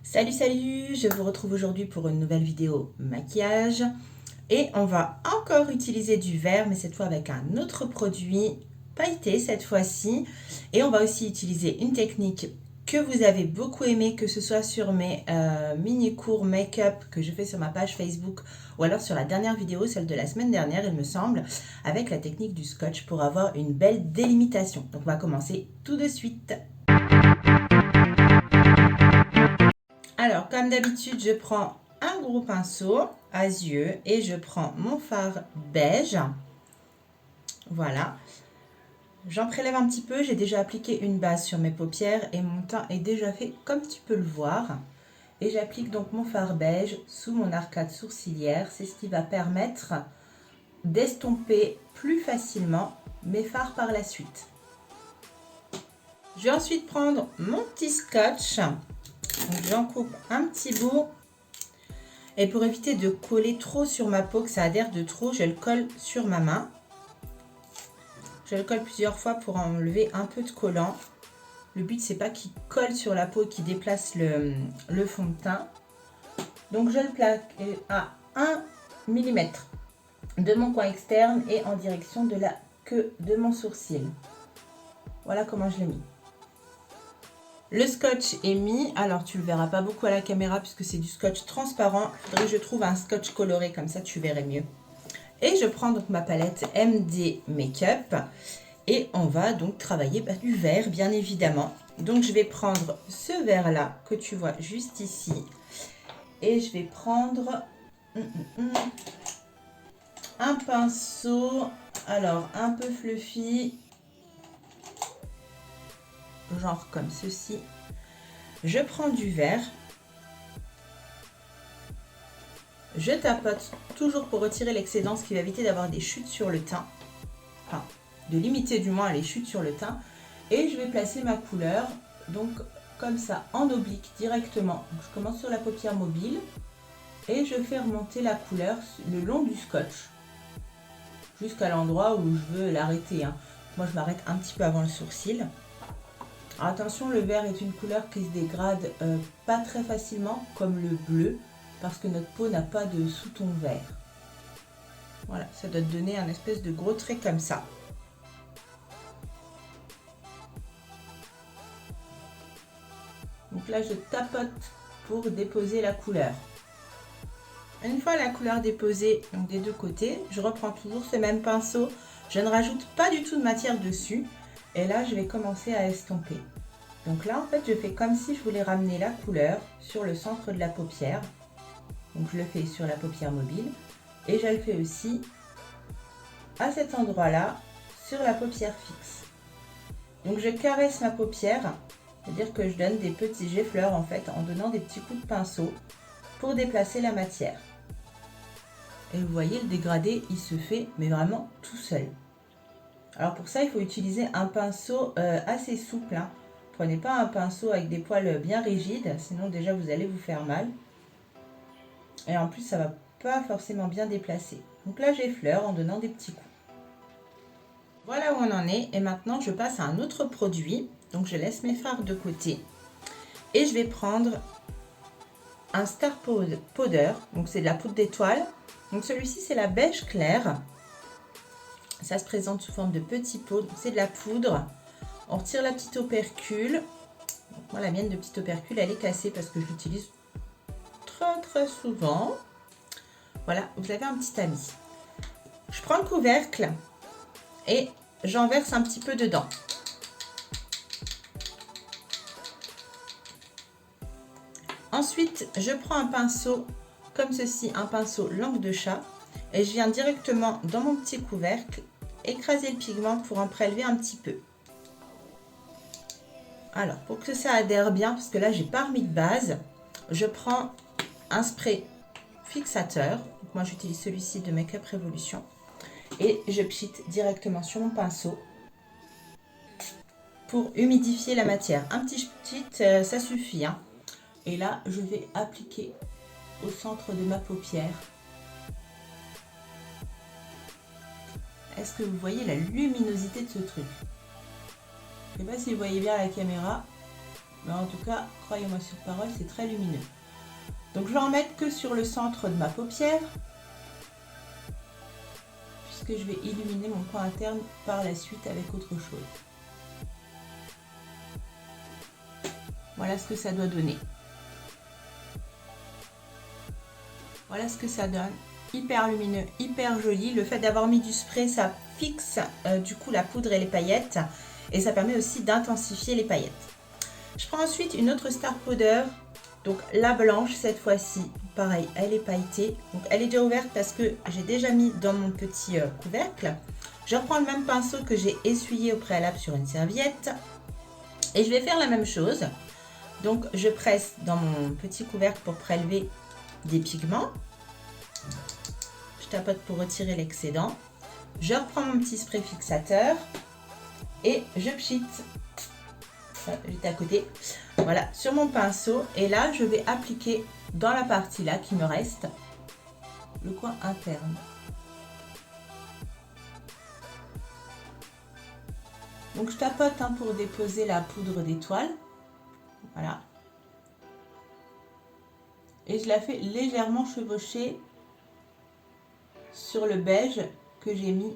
Salut, salut! Je vous retrouve aujourd'hui pour une nouvelle vidéo maquillage. Et on va encore utiliser du vert, mais cette fois avec un autre produit pailleté cette fois-ci. Et on va aussi utiliser une technique que vous avez beaucoup aimé, que ce soit sur mes mini cours make-up que je fais sur ma page Facebook ou alors sur la dernière vidéo, celle de la semaine dernière il me semble, avec la technique du scotch pour avoir une belle délimitation. Donc on va commencer tout de suite. Alors, comme d'habitude, je prends un gros pinceau à yeux et je prends mon fard beige. Voilà. J'en prélève un petit peu. J'ai déjà appliqué une base sur mes paupières et mon teint est déjà fait comme tu peux le voir. Et j'applique donc mon fard beige sous mon arcade sourcilière. C'est ce qui va permettre d'estomper plus facilement mes fards par la suite. Je vais ensuite prendre mon petit scotch. J'en coupe un petit bout. Et pour éviter de coller trop sur ma peau, que ça adhère de trop, je le colle sur ma main. Je le colle plusieurs fois pour enlever un peu de collant. Le but, c'est pas qu'il colle sur la peau et qu'il déplace le fond de teint. Donc je le plaque à 1 mm de mon coin externe et en direction de la queue de mon sourcil. Voilà comment je l'ai mis. Le scotch est mis, alors tu le verras pas beaucoup à la caméra puisque c'est du scotch transparent. Il faudrait que je trouve un scotch coloré, comme ça tu verrais mieux. Et je prends donc ma palette MD Makeup et on va donc travailler du vert bien évidemment. Donc je vais prendre ce vert là que tu vois juste ici et je vais prendre un pinceau, alors un peu fluffy, genre comme ceci. Je prends du vert, je tapote toujours pour retirer l'excédent, ce qui va éviter d'avoir des chutes sur le teint, enfin de limiter du moins les chutes sur le teint. Et je vais placer ma couleur donc comme ça en oblique directement. Donc, je commence sur la paupière mobile et je fais remonter la couleur le long du scotch jusqu'à l'endroit où je veux l'arrêter, hein. Moi je m'arrête un petit peu avant le sourcil. Alors, attention, le vert est une couleur qui se dégrade pas très facilement comme le bleu parce que notre peau n'a pas de sous-ton vert. Voilà, ça doit te donner un espèce de gros trait comme ça. Donc là, je tapote pour déposer la couleur. Une fois la couleur déposée donc des deux côtés, je reprends toujours ce même pinceau. Je ne rajoute pas du tout de matière dessus. Et là, je vais commencer à estomper. Donc là, en fait, je fais comme si je voulais ramener la couleur sur le centre de la paupière. Donc je le fais sur la paupière mobile. Et je le fais aussi à cet endroit-là, sur la paupière fixe. Donc je caresse ma paupière. C'est-à-dire que je donne des petits geffleurs en fait, en donnant des petits coups de pinceau pour déplacer la matière. Et vous voyez, le dégradé, il se fait, mais vraiment tout seul. Alors pour ça, il faut utiliser un pinceau assez souple, hein. Prenez pas un pinceau avec des poils bien rigides, sinon déjà vous allez vous faire mal. Et en plus, ça va pas forcément bien déplacer. Donc là, j'effleure en donnant des petits coups. Voilà où on en est. Et maintenant, je passe à un autre produit. Donc je laisse mes fards de côté. Et je vais prendre un Star Powder. Donc c'est de la poudre d'étoile. Donc celui-ci, c'est la beige claire. Ça se présente sous forme de petits pots. C'est de la poudre. On retire la petite opercule. Donc moi, la mienne de petite opercule, elle est cassée parce que je l'utilise très souvent. Voilà, vous avez un petit tamis. Je prends le couvercle et j'en verse un petit peu dedans. Ensuite, je prends un pinceau comme ceci, un pinceau langue de chat, et je viens directement dans mon petit couvercle écraser le pigment pour en prélever un petit peu. Alors, pour que ça adhère bien, parce que là, j'ai pas remis de base, je prends un spray fixateur. Donc, moi, j'utilise celui-ci de Make Up Revolution. Et je pchite directement sur mon pinceau pour humidifier la matière. Un petit pchit, ça suffit, hein. Et là, je vais appliquer au centre de ma paupière. Est-ce que vous voyez la luminosité de ce truc? Je ne sais pas si vous voyez bien la caméra. Mais en tout cas, croyez-moi sur parole, c'est très lumineux. Donc je vais en mettre que sur le centre de ma paupière, puisque je vais illuminer mon coin interne par la suite avec autre chose. Voilà ce que ça doit donner. Voilà ce que ça donne. Hyper lumineux, hyper joli. Le fait d'avoir mis du spray, ça fixe du coup la poudre et les paillettes. Et ça permet aussi d'intensifier les paillettes. Je prends ensuite une autre Star Powder. Donc la blanche cette fois-ci. Pareil, elle est pailletée. Donc elle est déjà ouverte parce que j'ai déjà mis dans mon petit couvercle. Je reprends le même pinceau que j'ai essuyé au préalable sur une serviette. Et je vais faire la même chose. Donc je presse dans mon petit couvercle pour prélever des pigments. Je tapote pour retirer l'excédent. Je reprends mon petit spray fixateur et je pchite. J'étais à côté. Voilà, sur mon pinceau. Et là, je vais appliquer dans la partie là qui me reste, le coin interne. Donc je tapote pour déposer la poudre d'étoile. Voilà. Et je la fais légèrement chevaucher sur le beige que j'ai mis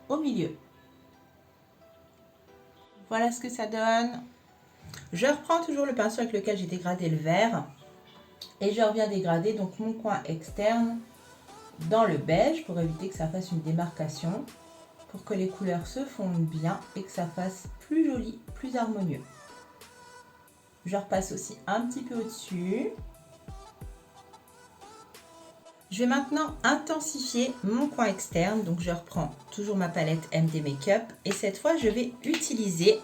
au milieu. Voilà ce que ça donne. Je reprends toujours le pinceau avec lequel j'ai dégradé le vert. Et je reviens dégrader donc mon coin externe dans le beige pour éviter que ça fasse une démarcation. Pour que les couleurs se fondent bien et que ça fasse plus joli, plus harmonieux. Je repasse aussi un petit peu au-dessus. Je vais maintenant intensifier mon coin externe. Donc je reprends toujours ma palette MD Makeup. Et cette fois, je vais utiliser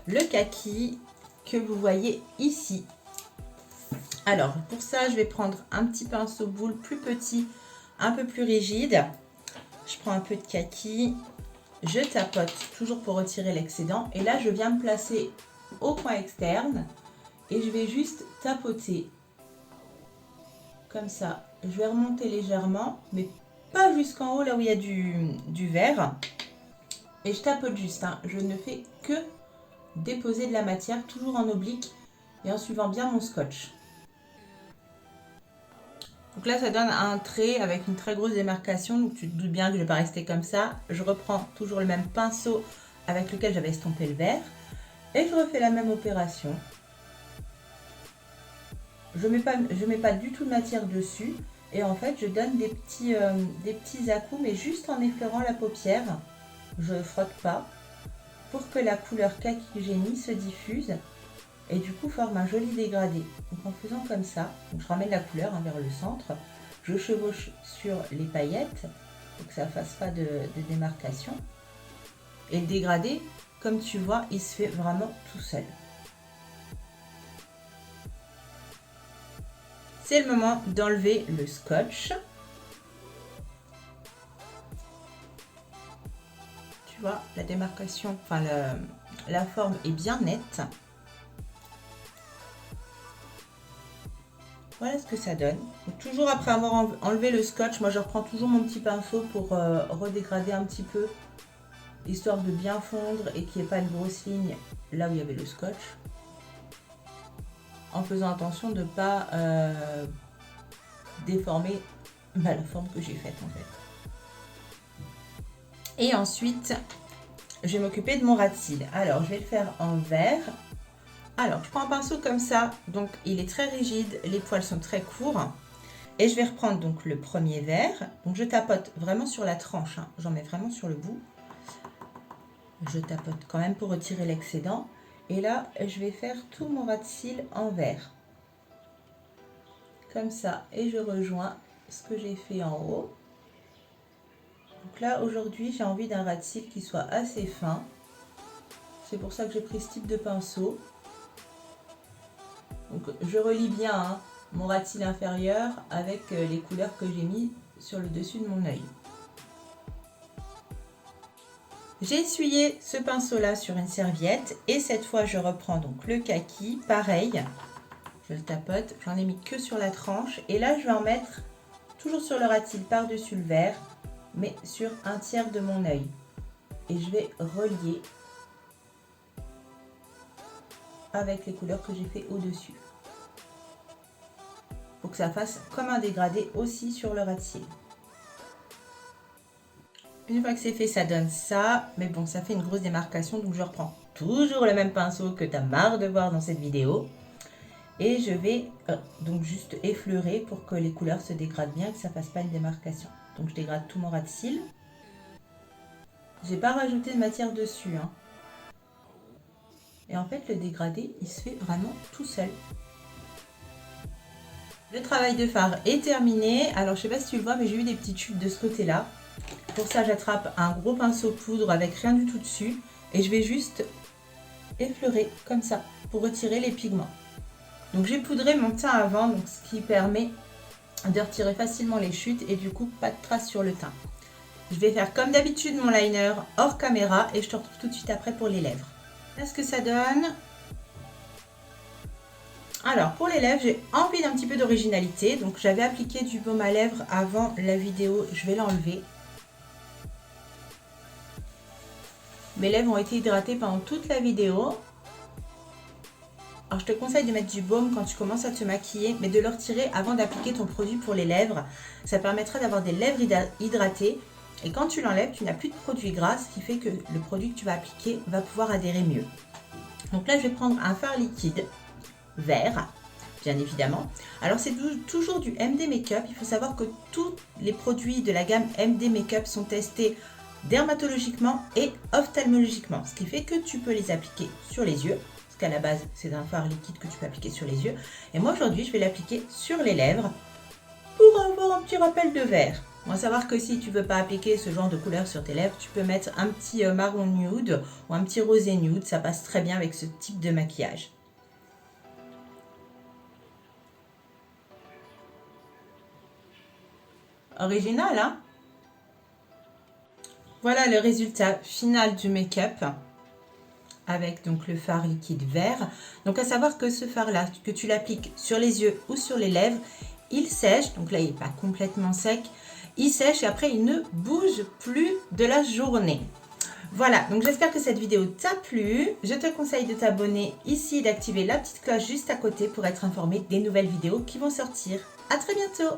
le kaki que vous voyez ici. Alors pour ça, je vais prendre un petit pinceau boule plus petit, un peu plus rigide. Je prends un peu de kaki. Je tapote toujours pour retirer l'excédent. Et là, je viens me placer au coin externe. Et je vais juste tapoter. Comme ça. Je vais remonter légèrement. Mais pas jusqu'en haut, là où il y a du vert. Et je tapote juste. Je ne fais que déposer de la matière, toujours en oblique. Et en suivant bien mon scotch. Donc là, ça donne un trait avec une très grosse démarcation. Donc tu te doutes bien que je ne vais pas rester comme ça. Je reprends toujours le même pinceau avec lequel j'avais estompé le vert. Et je refais la même opération. Je mets pas du tout de matière dessus. Et en fait, je donne des petits à-coups, mais juste en effleurant la paupière. Je ne frotte pas. Pour que la couleur kaki que j'ai mis se diffuse. Et du coup forme un joli dégradé. Donc en faisant comme ça, donc je ramène la couleur vers le centre, je chevauche sur les paillettes pour que ça ne fasse pas de démarcation. Et le dégradé, comme tu vois, il se fait vraiment tout seul. C'est le moment d'enlever le scotch. Tu vois, la démarcation, enfin la forme est bien nette. Voilà ce que ça donne. Donc, toujours après avoir enlevé le scotch, moi je reprends toujours mon petit pinceau pour redégrader un petit peu, histoire de bien fondre et qu'il n'y ait pas une grosse ligne là où il y avait le scotch. En faisant attention de ne pas déformer la forme que j'ai faite en fait. Et ensuite, je vais m'occuper de mon ras de cils. Alors, je vais le faire en vert. Alors, je prends un pinceau comme ça, donc il est très rigide, les poils sont très courts. Et je vais reprendre donc le premier vert. Donc je tapote vraiment sur la tranche, j'en mets vraiment sur le bout. Je tapote quand même pour retirer l'excédent. Et là, je vais faire tout mon ras de cils en vert. Comme ça, et je rejoins ce que j'ai fait en haut. Donc là, aujourd'hui, j'ai envie d'un ras de cils qui soit assez fin. C'est pour ça que j'ai pris ce type de pinceau. Donc je relie bien mon ras de cils inférieur avec les couleurs que j'ai mis sur le dessus de mon œil. J'ai essuyé ce pinceau là sur une serviette et cette fois je reprends donc le kaki, pareil, je le tapote, j'en ai mis que sur la tranche et là je vais en mettre toujours sur le ras de cils par-dessus le vert mais sur un tiers de mon œil et je vais relier avec les couleurs que j'ai fait au-dessus. Pour que ça fasse comme un dégradé aussi sur le ras de cils. Une fois que c'est fait, ça donne ça. Mais bon, ça fait une grosse démarcation. Donc, je reprends toujours le même pinceau que tu as marre de voir dans cette vidéo. Et je vais donc juste effleurer pour que les couleurs se dégradent bien et que ça ne fasse pas une démarcation. Donc, je dégrade tout mon ras de cils. J'ai pas rajouté de matière dessus. Hein. Et en fait, le dégradé, il se fait vraiment tout seul. Le travail de fard est terminé. Alors, je sais pas si tu le vois, mais j'ai eu des petites chutes de ce côté-là. Pour ça, j'attrape un gros pinceau poudre avec rien du tout dessus. Et je vais juste effleurer comme ça pour retirer les pigments. Donc, j'ai poudré mon teint avant, donc ce qui permet de retirer facilement les chutes et du coup, pas de traces sur le teint. Je vais faire comme d'habitude mon liner hors caméra et je te retrouve tout de suite après pour les lèvres. Voilà ce que ça donne. Alors pour les lèvres, j'ai envie d'un petit peu d'originalité. Donc j'avais appliqué du baume à lèvres avant la vidéo, je vais l'enlever. Mes lèvres ont été hydratées pendant toute la vidéo. Alors je te conseille de mettre du baume quand tu commences à te maquiller, mais de le retirer avant d'appliquer ton produit pour les lèvres. Ça permettra d'avoir des lèvres hydratées. Et quand tu l'enlèves, tu n'as plus de produit gras, ce qui fait que le produit que tu vas appliquer va pouvoir adhérer mieux. Donc là, je vais prendre un fard liquide vert, bien évidemment. Alors c'est toujours du MD Makeup. Il faut savoir que tous les produits de la gamme MD Makeup sont testés dermatologiquement et ophtalmologiquement, ce qui fait que tu peux les appliquer sur les yeux, parce qu'à la base c'est un fard liquide que tu peux appliquer sur les yeux. Et moi aujourd'hui, je vais l'appliquer sur les lèvres pour avoir un petit rappel de vert. On va savoir que si tu ne veux pas appliquer ce genre de couleur sur tes lèvres, tu peux mettre un petit marron nude ou un petit rosé nude. Ça passe très bien avec ce type de maquillage. Original, hein? Voilà le résultat final du make-up avec donc le fard liquide vert. Donc à savoir que ce fard-là, que tu l'appliques sur les yeux ou sur les lèvres, il sèche. Donc là, il n'est pas complètement sec. Il sèche et après il ne bouge plus de la journée. Voilà, donc j'espère que cette vidéo t'a plu. Je te conseille de t'abonner ici et d'activer la petite cloche juste à côté pour être informé des nouvelles vidéos qui vont sortir. À très bientôt!